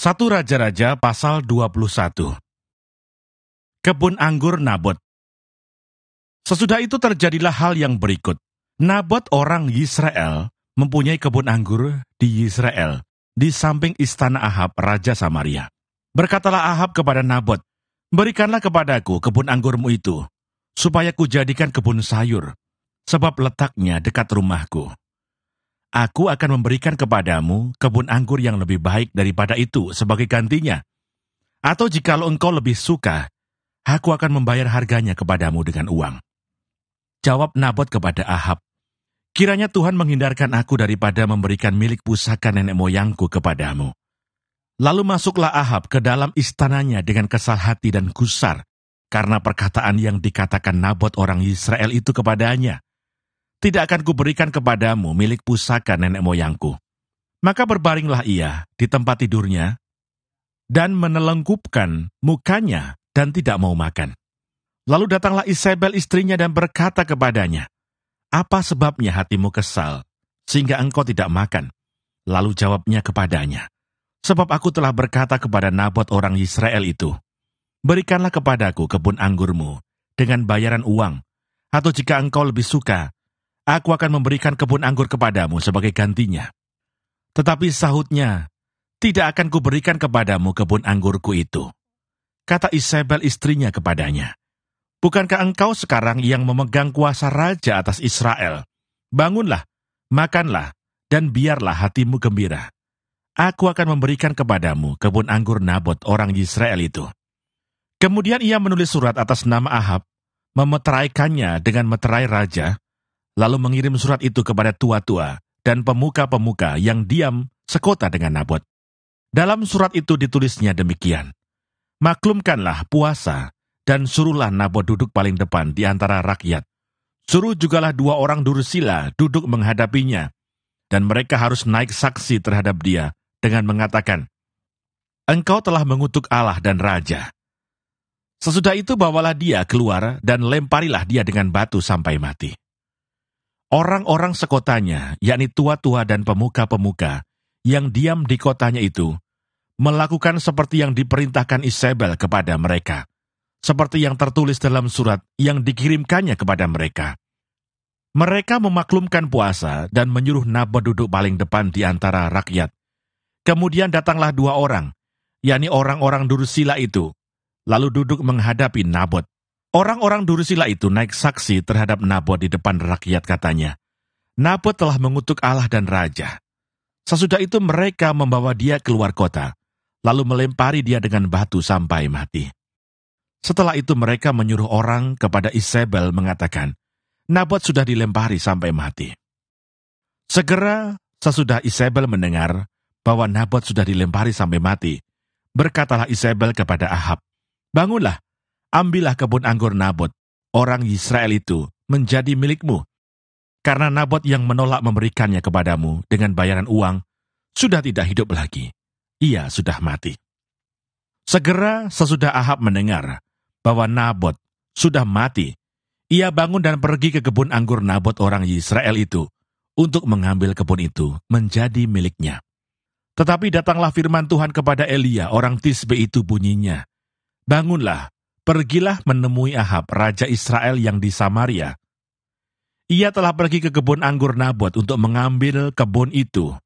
1 Raja-Raja pasal 21. Kebun anggur Nabot. Sesudah itu terjadilah hal yang berikut. Nabot orang Yisrael mempunyai kebun anggur di Yisrael, di samping istana Ahab, Raja Samaria. Berkatalah Ahab kepada Nabot, "Berikanlah kepadaku kebun anggurmu itu, supaya kujadikan kebun sayur, sebab letaknya dekat rumahku. Aku akan memberikan kepadamu kebun anggur yang lebih baik daripada itu sebagai gantinya. Atau jikalau engkau lebih suka, aku akan membayar harganya kepadamu dengan uang." Jawab Nabot kepada Ahab, "Kiranya Tuhan menghindarkan aku daripada memberikan milik pusaka nenek moyangku kepadamu." Lalu masuklah Ahab ke dalam istananya dengan kesal hati dan gusar, karena perkataan yang dikatakan Nabot orang Israel itu kepadanya, "Tidak akan kuberikan kepadamu milik pusaka nenek moyangku." Maka berbaringlah ia di tempat tidurnya, dan menelengkupkan mukanya dan tidak mau makan. Lalu datanglah Isabel istrinya dan berkata kepadanya, "Apa sebabnya hatimu kesal, sehingga engkau tidak makan?" Lalu jawabnya kepadanya, "Sebab aku telah berkata kepada Nabot orang Israel itu, berikanlah kepadaku kebun anggurmu dengan bayaran uang, atau jika engkau lebih suka, aku akan memberikan kebun anggur kepadamu sebagai gantinya." Tetapi sahutnya, "Tidak akan kuberikan kepadamu kebun anggurku itu." Kata Isabel istrinya kepadanya, "Bukankah engkau sekarang yang memegang kuasa raja atas Israel? Bangunlah, makanlah, dan biarlah hatimu gembira. Aku akan memberikan kepadamu kebun anggur Nabot orang Israel itu." Kemudian ia menulis surat atas nama Ahab, memeteraikannya dengan meterai raja, lalu mengirim surat itu kepada tua-tua dan pemuka-pemuka yang diam sekota dengan Nabot. Dalam surat itu ditulisnya demikian, "Maklumkanlah puasa, dan suruhlah Nabot duduk paling depan di antara rakyat. Suruh jugalah 2 orang dursila duduk menghadapinya, dan mereka harus naik saksi terhadap dia dengan mengatakan, 'Engkau telah mengutuk Allah dan Raja.' Sesudah itu bawalah dia keluar dan lemparilah dia dengan batu sampai mati." Orang-orang sekotanya, yakni tua-tua dan pemuka-pemuka, yang diam di kotanya itu, melakukan seperti yang diperintahkan Isabel kepada mereka, seperti yang tertulis dalam surat yang dikirimkannya kepada mereka. Mereka memaklumkan puasa dan menyuruh Nabot duduk paling depan di antara rakyat. Kemudian datanglah 2 orang, yakni orang-orang dursila itu, lalu duduk menghadapi Nabot. Orang-orang dursila itu naik saksi terhadap Nabot di depan rakyat, katanya, "Nabot telah mengutuk Allah dan Raja." Sesudah itu mereka membawa dia keluar kota, lalu melempari dia dengan batu sampai mati. Setelah itu mereka menyuruh orang kepada Isabel mengatakan, "Nabot sudah dilempari sampai mati." Segera sesudah Isabel mendengar bahwa Nabot sudah dilempari sampai mati, berkatalah Isabel kepada Ahab, "Bangunlah, ambillah kebun anggur Nabot, orang Israel itu, menjadi milikmu. Karena Nabot yang menolak memberikannya kepadamu dengan bayaran uang, sudah tidak hidup lagi. Ia sudah mati." Segera sesudah Ahab mendengar bahwa Nabot sudah mati, ia bangun dan pergi ke kebun anggur Nabot orang Israel itu, untuk mengambil kebun itu menjadi miliknya. Tetapi datanglah firman Tuhan kepada Elia orang Tisbe itu bunyinya, "Bangunlah, pergilah menemui Ahab, raja Israel yang di Samaria. Ia telah pergi ke kebun anggur Nabot untuk mengambil kebun itu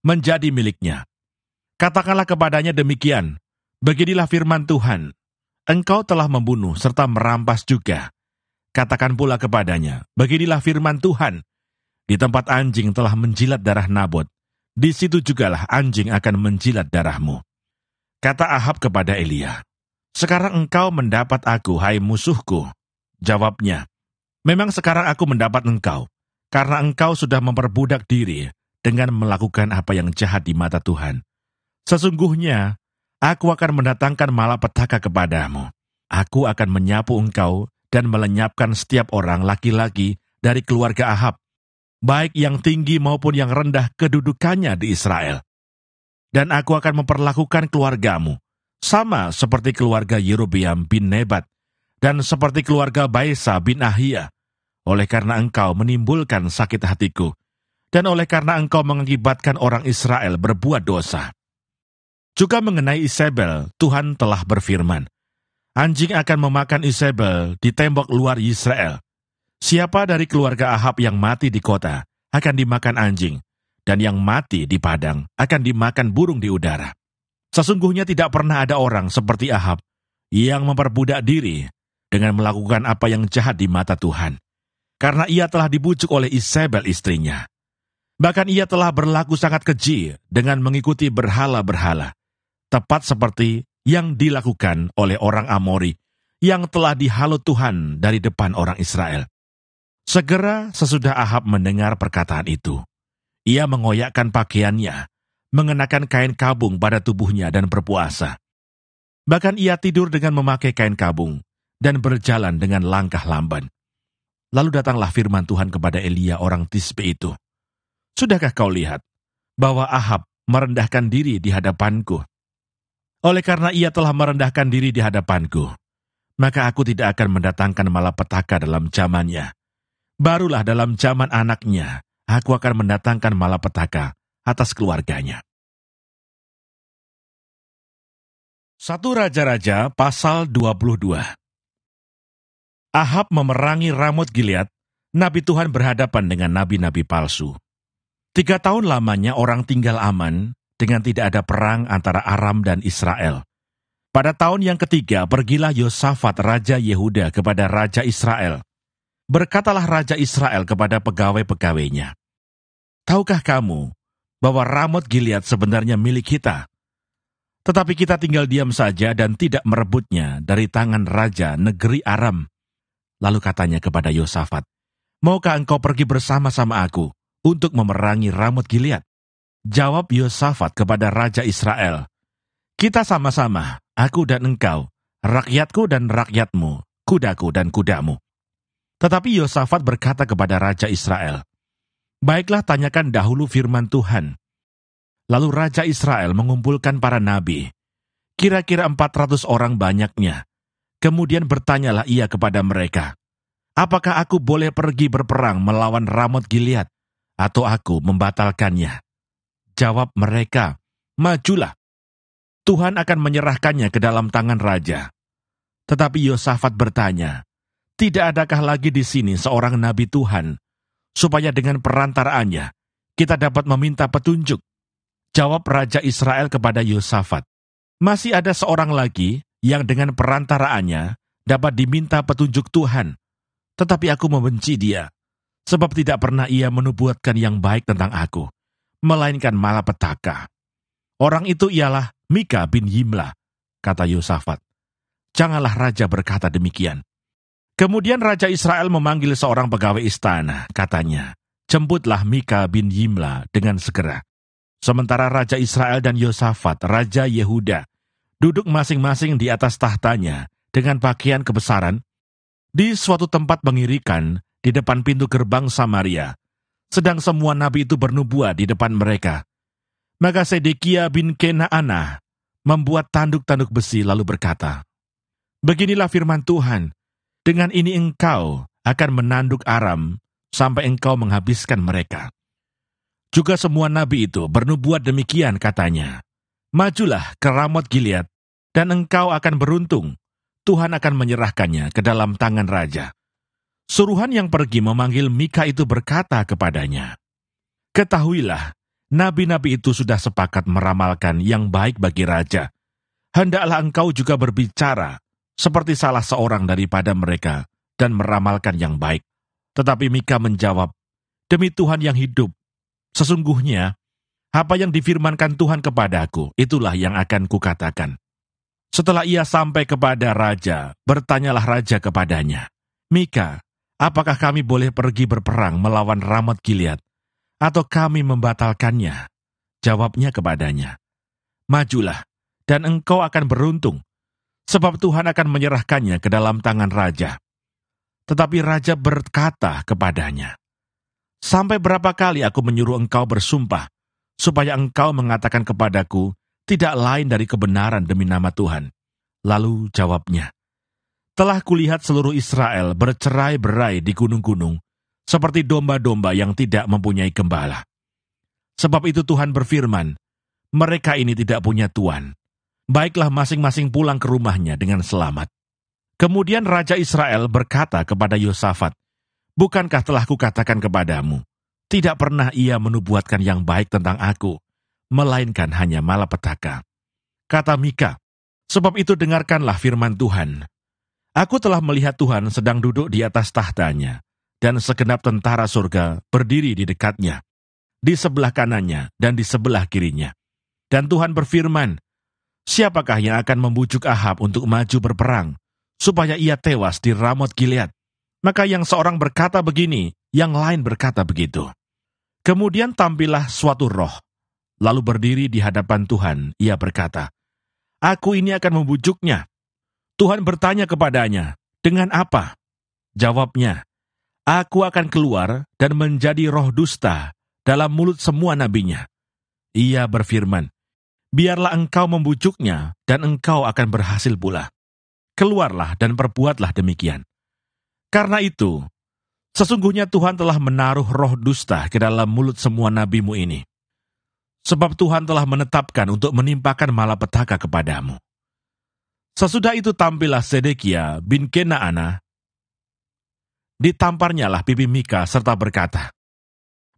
menjadi miliknya. Katakanlah kepadanya demikian, beginilah firman Tuhan, engkau telah membunuh serta merampas juga. Katakan pula kepadanya, beginilah firman Tuhan, di tempat anjing telah menjilat darah Nabot, di situ jugalah anjing akan menjilat darahmu." Kata Ahab kepada Elia, "Sekarang engkau mendapat aku, hai musuhku." Jawabnya, "Memang sekarang aku mendapat engkau, karena engkau sudah memperbudak diri dengan melakukan apa yang jahat di mata Tuhan. Sesungguhnya, aku akan mendatangkan malapetaka kepadamu. Aku akan menyapu engkau dan melenyapkan setiap orang laki-laki dari keluarga Ahab, baik yang tinggi maupun yang rendah kedudukannya di Israel. Dan aku akan memperlakukan keluargamu sama seperti keluarga Yerobeam bin Nebat, dan seperti keluarga Baesa bin Ahia, oleh karena engkau menimbulkan sakit hatiku, dan oleh karena engkau mengakibatkan orang Israel berbuat dosa." Juga mengenai Isabel, Tuhan telah berfirman, anjing akan memakan Isabel di tembok luar Israel. Siapa dari keluarga Ahab yang mati di kota akan dimakan anjing, dan yang mati di padang akan dimakan burung di udara. Sesungguhnya tidak pernah ada orang seperti Ahab yang memperbudak diri dengan melakukan apa yang jahat di mata Tuhan, karena ia telah dibujuk oleh Isabel istrinya. Bahkan ia telah berlaku sangat keji dengan mengikuti berhala-berhala, tepat seperti yang dilakukan oleh orang Amori yang telah dihalau Tuhan dari depan orang Israel. Segera sesudah Ahab mendengar perkataan itu, ia mengoyakkan pakaiannya, mengenakan kain kabung pada tubuhnya dan berpuasa. Bahkan ia tidur dengan memakai kain kabung dan berjalan dengan langkah lamban. Lalu datanglah firman Tuhan kepada Elia orang Tisbe itu. Sudahkah kau lihat bahwa Ahab merendahkan diri di hadapanku? Oleh karena ia telah merendahkan diri di hadapanku, maka aku tidak akan mendatangkan malapetaka dalam zamannya. Barulah dalam zaman anaknya, aku akan mendatangkan malapetaka atas keluarganya. 1 Raja-Raja pasal 22. Ahab memerangi Ramot Gilead, nabi Tuhan berhadapan dengan nabi-nabi palsu. 3 tahun lamanya orang tinggal aman dengan tidak ada perang antara Aram dan Israel. Pada tahun yang ketiga, pergilah Yosafat Raja Yehuda kepada Raja Israel. Berkatalah Raja Israel kepada pegawai-pegawainya, tahukah kamu bahwa Ramot Gilead sebenarnya milik kita? Tetapi kita tinggal diam saja dan tidak merebutnya dari tangan Raja negeri Aram. Lalu katanya kepada Yosafat, maukah engkau pergi bersama-sama aku untuk memerangi Ramot Gilead? Jawab Yosafat kepada Raja Israel, kita sama-sama, aku dan engkau, rakyatku dan rakyatmu, kudaku dan kudamu. Tetapi Yosafat berkata kepada Raja Israel, baiklah tanyakan dahulu firman Tuhan. Lalu Raja Israel mengumpulkan para nabi, kira-kira 400 orang banyaknya. Kemudian bertanyalah ia kepada mereka, apakah aku boleh pergi berperang melawan Ramot Gilead, atau aku membatalkannya? Jawab mereka, majulah. Tuhan akan menyerahkannya ke dalam tangan raja. Tetapi Yosafat bertanya, tidak adakah lagi di sini seorang nabi Tuhan, supaya dengan perantaraannya kita dapat meminta petunjuk? Jawab Raja Israel kepada Yosafat, masih ada seorang lagi yang dengan perantaraannya dapat diminta petunjuk Tuhan, tetapi aku membenci dia, sebab tidak pernah ia menubuatkan yang baik tentang aku, melainkan malapetaka. Orang itu ialah Mika bin Yimla, kata Yosafat. Janganlah raja berkata demikian. Kemudian Raja Israel memanggil seorang pegawai istana, katanya, jemputlah Mika bin Yimla dengan segera. Sementara Raja Israel dan Yosafat, Raja Yehuda, duduk masing-masing di atas tahtanya dengan pakaian kebesaran di suatu tempat mengirikan di depan pintu gerbang Samaria, sedang semua nabi itu bernubuat di depan mereka. Maka Sedekia bin Kenaanah membuat tanduk-tanduk besi lalu berkata, beginilah firman Tuhan, dengan ini engkau akan menanduk Aram sampai engkau menghabiskan mereka. Juga semua nabi itu bernubuat demikian katanya, majulah ke Ramot Gilead, dan engkau akan beruntung, Tuhan akan menyerahkannya ke dalam tangan raja. Suruhan yang pergi memanggil Mika itu berkata kepadanya, ketahuilah, nabi-nabi itu sudah sepakat meramalkan yang baik bagi raja. Hendaklah engkau juga berbicara seperti salah seorang daripada mereka dan meramalkan yang baik. Tetapi Mika menjawab, demi Tuhan yang hidup, sesungguhnya apa yang difirmankan Tuhan kepadaku, itulah yang akan kukatakan. Setelah ia sampai kepada raja, bertanyalah raja kepadanya, Mika, apakah kami boleh pergi berperang melawan Ramot Gilead, atau kami membatalkannya? Jawabnya kepadanya, majulah, dan engkau akan beruntung, sebab Tuhan akan menyerahkannya ke dalam tangan raja. Tetapi raja berkata kepadanya, sampai berapa kali aku menyuruh engkau bersumpah, supaya engkau mengatakan kepadaku tidak lain dari kebenaran demi nama Tuhan. Lalu jawabnya, telah kulihat seluruh Israel bercerai-berai di gunung-gunung, seperti domba-domba yang tidak mempunyai gembala. Sebab itu Tuhan berfirman, mereka ini tidak punya tuan. Baiklah masing-masing pulang ke rumahnya dengan selamat. Kemudian Raja Israel berkata kepada Yosafat, "Bukankah telah kukatakan kepadamu, tidak pernah ia menubuatkan yang baik tentang aku, melainkan hanya malapetaka." Kata Mika, "Sebab itu dengarkanlah firman Tuhan. Aku telah melihat Tuhan sedang duduk di atas tahtanya, dan segenap tentara surga berdiri di dekatnya, di sebelah kanannya dan di sebelah kirinya. Dan Tuhan berfirman, siapakah yang akan membujuk Ahab untuk maju berperang, supaya ia tewas di Ramot Gilead?" Maka yang seorang berkata begini, yang lain berkata begitu. Kemudian tampillah suatu roh, lalu berdiri di hadapan Tuhan, ia berkata, "Aku ini akan membujuknya." Tuhan bertanya kepadanya, "Dengan apa?" Jawabnya, "Aku akan keluar dan menjadi roh dusta dalam mulut semua nabinya." Ia berfirman, "Biarlah engkau membujuknya, dan engkau akan berhasil pula. Keluarlah dan perbuatlah demikian. Karena itu, sesungguhnya Tuhan telah menaruh roh dusta ke dalam mulut semua nabimu ini. Sebab Tuhan telah menetapkan untuk menimpakan malapetaka kepadamu." Sesudah itu tampillah Sedekia bin Kenaana. Ditamparnyalah pipi Mika serta berkata,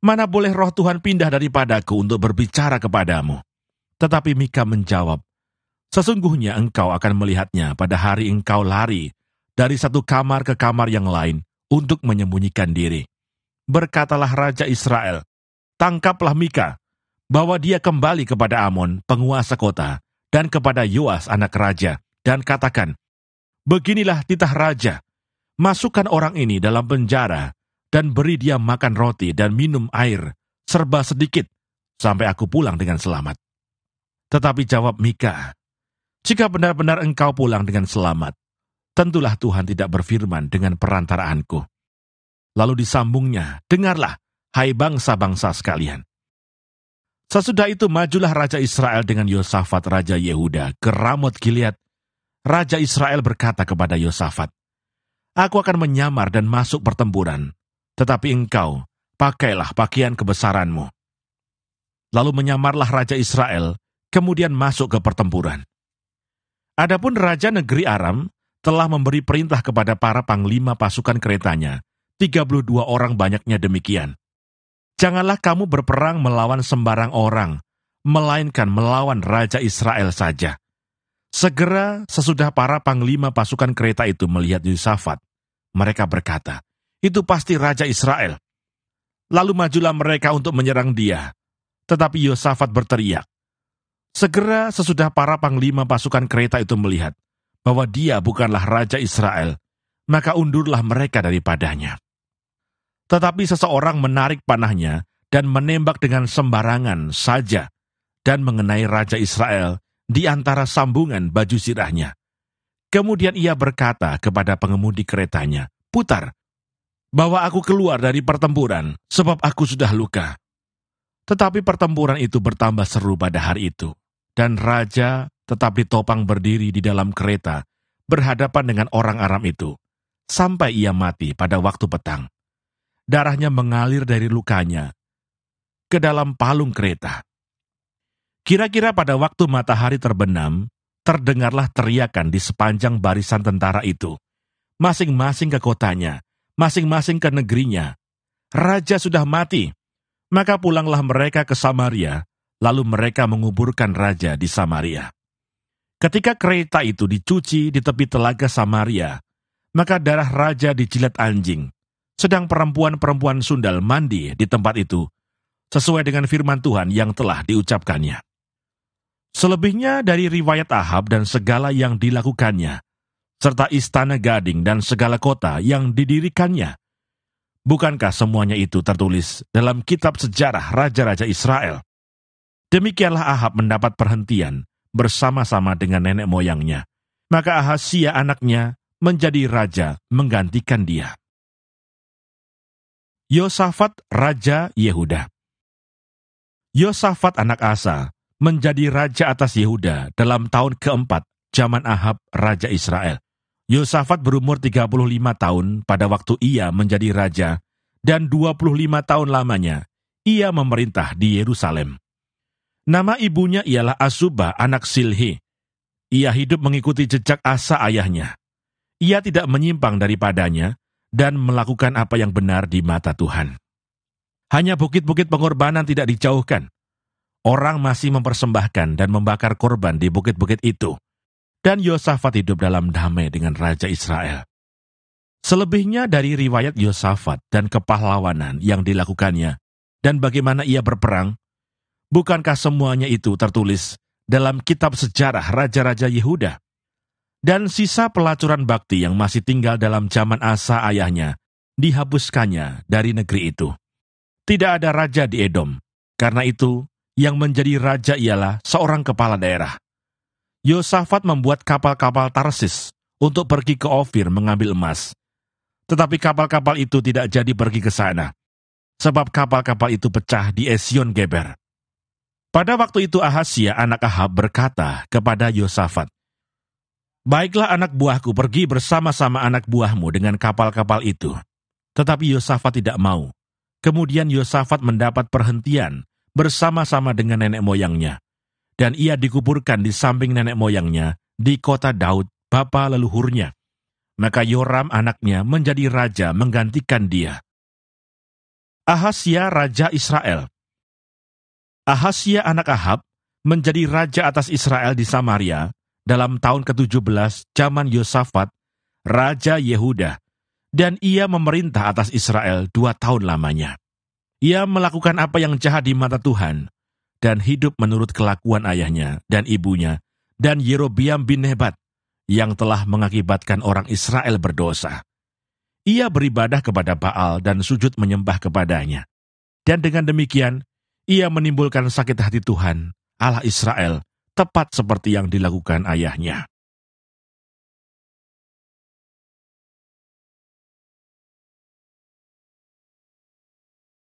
"Mana boleh roh Tuhan pindah daripadaku untuk berbicara kepadamu?" Tetapi Mika menjawab, "Sesungguhnya engkau akan melihatnya pada hari engkau lari dari satu kamar ke kamar yang lain untuk menyembunyikan diri." Berkatalah Raja Israel, "Tangkaplah Mika, bawa dia kembali kepada Amon, penguasa kota, dan kepada Yoas anak raja, dan katakan, beginilah titah raja, masukkan orang ini dalam penjara, dan beri dia makan roti dan minum air, serba sedikit, sampai aku pulang dengan selamat." Tetapi jawab Mika, "Jika benar-benar engkau pulang dengan selamat, tentulah Tuhan tidak berfirman dengan perantaraanku." Lalu disambungnya, "Dengarlah, hai bangsa-bangsa sekalian." Sesudah itu majulah Raja Israel dengan Yosafat Raja Yehuda ke Ramot Gilead. Raja Israel berkata kepada Yosafat, "Aku akan menyamar dan masuk pertempuran, tetapi engkau pakailah pakaian kebesaranmu." Lalu menyamarlah Raja Israel, kemudian masuk ke pertempuran. Adapun Raja negeri Aram telah memberi perintah kepada para panglima pasukan keretanya, 32 orang banyaknya demikian, "Janganlah kamu berperang melawan sembarang orang, melainkan melawan Raja Israel saja." Segera sesudah para panglima pasukan kereta itu melihat Yosafat, mereka berkata, "Itu pasti Raja Israel." Lalu majulah mereka untuk menyerang dia. Tetapi Yosafat berteriak. Segera sesudah para panglima pasukan kereta itu melihat bahwa dia bukanlah Raja Israel, maka undurlah mereka daripadanya. Tetapi seseorang menarik panahnya dan menembak dengan sembarangan saja dan mengenai Raja Israel di antara sambungan baju sirahnya. Kemudian ia berkata kepada pengemudi keretanya, "Putar, bawa aku keluar dari pertempuran, sebab aku sudah luka." Tetapi pertempuran itu bertambah seru pada hari itu, dan raja tetap ditopang berdiri di dalam kereta, berhadapan dengan orang Aram itu, sampai ia mati pada waktu petang. Darahnya mengalir dari lukanya ke dalam palung kereta. Kira-kira pada waktu matahari terbenam, terdengarlah teriakan di sepanjang barisan tentara itu. Masing-masing ke kotanya, masing-masing ke negerinya. Raja sudah mati. Maka pulanglah mereka ke Samaria, lalu mereka menguburkan raja di Samaria. Ketika kereta itu dicuci di tepi telaga Samaria, maka darah raja dijilat anjing, sedang perempuan-perempuan sundal mandi di tempat itu, sesuai dengan firman Tuhan yang telah diucapkannya. Selebihnya dari riwayat Ahab dan segala yang dilakukannya, serta istana gading dan segala kota yang didirikannya, bukankah semuanya itu tertulis dalam kitab sejarah raja-raja Israel? Demikianlah Ahab mendapat perhentian bersama-sama dengan nenek moyangnya. Maka Ahasia anaknya menjadi raja menggantikan dia. Yosafat Raja Yehuda. Yosafat anak Asa menjadi raja atas Yehuda dalam tahun keempat zaman Ahab Raja Israel. Yosafat berumur 35 tahun pada waktu ia menjadi raja, dan 25 tahun lamanya ia memerintah di Yerusalem. Nama ibunya ialah Azubah anak Silhi. Ia hidup mengikuti jejak Asa ayahnya. Ia tidak menyimpang daripadanya dan melakukan apa yang benar di mata Tuhan. Hanya bukit-bukit pengorbanan tidak dijauhkan. Orang masih mempersembahkan dan membakar korban di bukit-bukit itu. Dan Yosafat hidup dalam damai dengan Raja Israel. Selebihnya dari riwayat Yosafat dan kepahlawanan yang dilakukannya, dan bagaimana ia berperang, bukankah semuanya itu tertulis dalam kitab sejarah Raja-Raja Yehuda? Dan sisa pelacuran bakti yang masih tinggal dalam zaman Asa ayahnya, dihapuskannya dari negeri itu. Tidak ada raja di Edom, karena itu yang menjadi raja ialah seorang kepala daerah. Yosafat membuat kapal-kapal Tarsis untuk pergi ke Ofir mengambil emas. Tetapi kapal-kapal itu tidak jadi pergi ke sana, sebab kapal-kapal itu pecah di Esion Geber. Pada waktu itu Ahazia anak Ahab berkata kepada Yosafat, "Baiklah anak buahku pergi bersama-sama anak buahmu dengan kapal-kapal itu." Tetapi Yosafat tidak mau. Kemudian Yosafat mendapat perhentian bersama-sama dengan nenek moyangnya. Dan ia dikuburkan di samping nenek moyangnya di kota Daud, bapa leluhurnya. Maka Yoram anaknya menjadi raja menggantikan dia. Ahazia Raja Israel. Ahazia anak Ahab menjadi raja atas Israel di Samaria dalam tahun ke-17 zaman Yosafat, Raja Yehuda, dan ia memerintah atas Israel 2 tahun lamanya. Ia melakukan apa yang jahat di mata Tuhan, dan hidup menurut kelakuan ayahnya dan ibunya, dan Yerobiam bin Nebat, yang telah mengakibatkan orang Israel berdosa. Ia beribadah kepada Baal dan sujud menyembah kepadanya. Dan dengan demikian, ia menimbulkan sakit hati Tuhan, Allah Israel, tepat seperti yang dilakukan ayahnya.